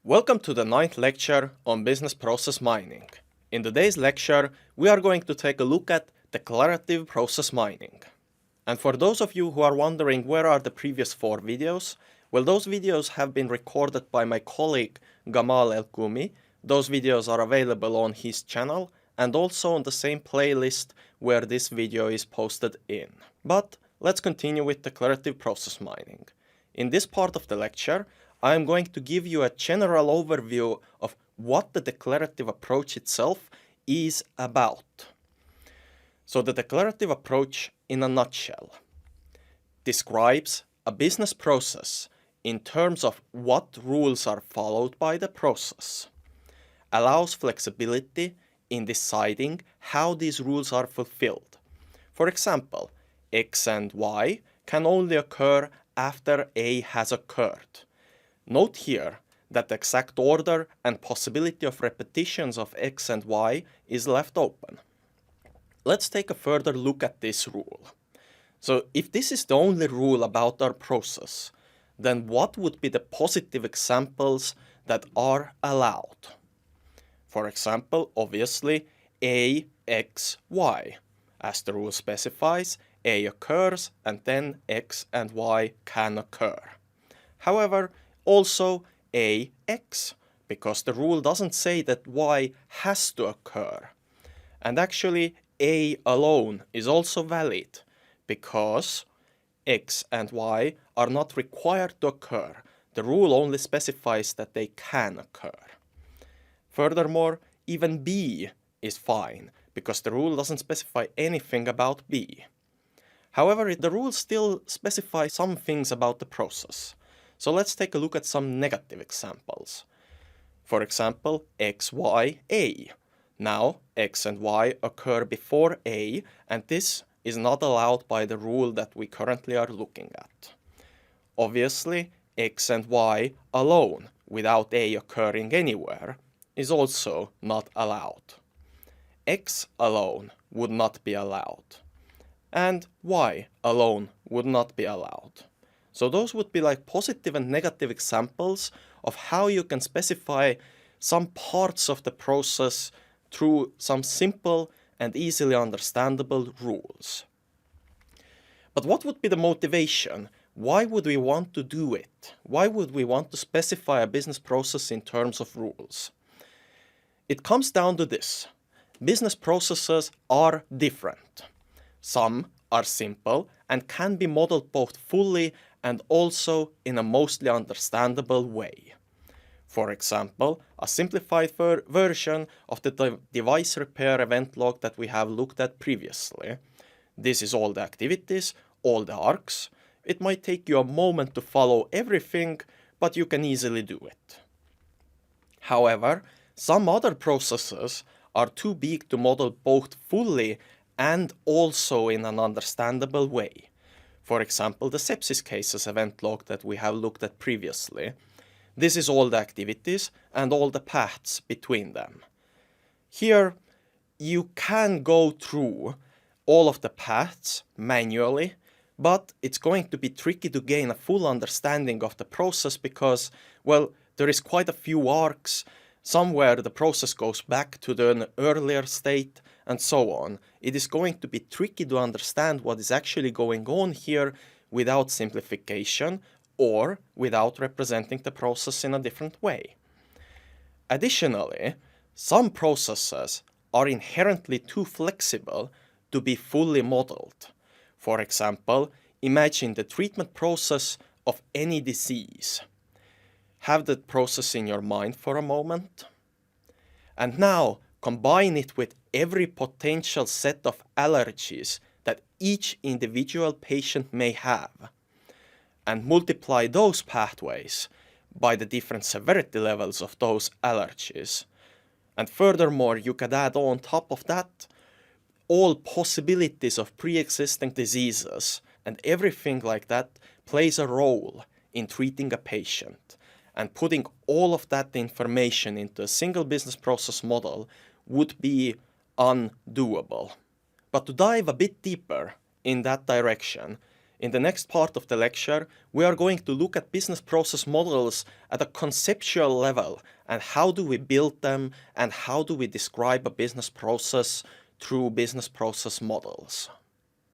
Welcome to the 9th lecture on business process mining. In today's lecture, we are going to take a look at declarative process mining. And for those of you who are wondering where are the previous 4 videos, well, those videos have been recorded by my colleague Gamal El-Koumi. Those videos are available on his channel and also on the same playlist where this video is posted in. But let's continue with declarative process mining. In this part of the lecture, I am going to give you a general overview of what the declarative approach itself is about. So the declarative approach, in a nutshell, describes a business process in terms of what rules are followed by the process, allows flexibility in deciding how these rules are fulfilled. For example, X and Y can only occur after A has occurred. Note here that the exact order and possibility of repetitions of X and Y is left open. Let's take a further look at this rule. So if this is the only rule about our process, then what would be the positive examples that are allowed? For example, obviously, A, X, Y. As the rule specifies, A occurs and then X and Y can occur. However, also AX, because the rule doesn't say that Y has to occur. And actually, A alone is also valid, because X and Y are not required to occur. The rule only specifies that they can occur. Furthermore, even B is fine, because the rule doesn't specify anything about B. However, the rule still specifies some things about the process. So let's take a look at some negative examples. For example, X, Y, A. Now, X and Y occur before A, and this is not allowed by the rule that we currently are looking at. Obviously, X and Y alone, without A occurring anywhere, is also not allowed. X alone would not be allowed, and Y alone would not be allowed. So those would be like positive and negative examples of how you can specify some parts of the process through some simple and easily understandable rules. But what would be the motivation? Why would we want to do it? Why would we want to specify a business process in terms of rules? It comes down to this. Business processes are different. Some are simple and can be modeled both fully and also in a mostly understandable way. For example, a simplified version of the device repair event log that we have looked at previously. This is all the activities, all the arcs. It might take you a moment to follow everything, but you can easily do it. However, some other processes are too big to model both fully and also in an understandable way. For example, the sepsis cases event log that we have looked at previously. This is all the activities and all the paths between them. Here, you can go through all of the paths manually, but it's going to be tricky to gain a full understanding of the process because, well, there is quite a few arcs. Somewhere the process goes back to the earlier state and so on. It is going to be tricky to understand what is actually going on here without simplification or without representing the process in a different way. Additionally, some processes are inherently too flexible to be fully modeled. For example, imagine the treatment process of any disease. Have that process in your mind for a moment. And now combine it with every potential set of allergies that each individual patient may have, and multiply those pathways by the different severity levels of those allergies. And furthermore, you could add on top of that all possibilities of pre-existing diseases, and everything like that plays a role in treating a patient. And putting all of that information into a single business process model would be undoable. But to dive a bit deeper in that direction, In the next part of the lecture, we are going to look at business process models at a conceptual level and how do we build them and how do we describe a business process through business process models.